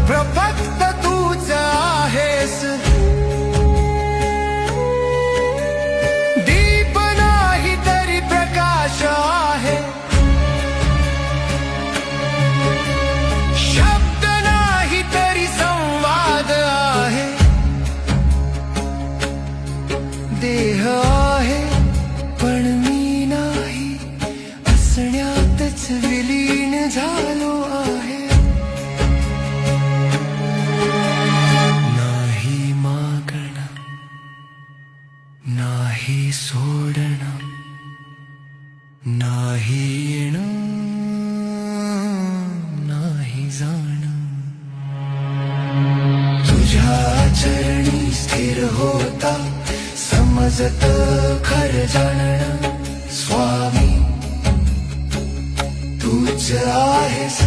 फक्त तूच आहेस. दीप नाही तरी प्रकाश आहे, शब्द नाही तरी संवाद आहे. देह आहे पण मी नाही, असण्यातच विलीन झालो आहे. नाही मागणं, नाही सोडणं, नाही येणं, नाही जाणं. तुझ्या चरणी स्थिर होता समजत खर जाणणं. स्वामी तूच आहेस.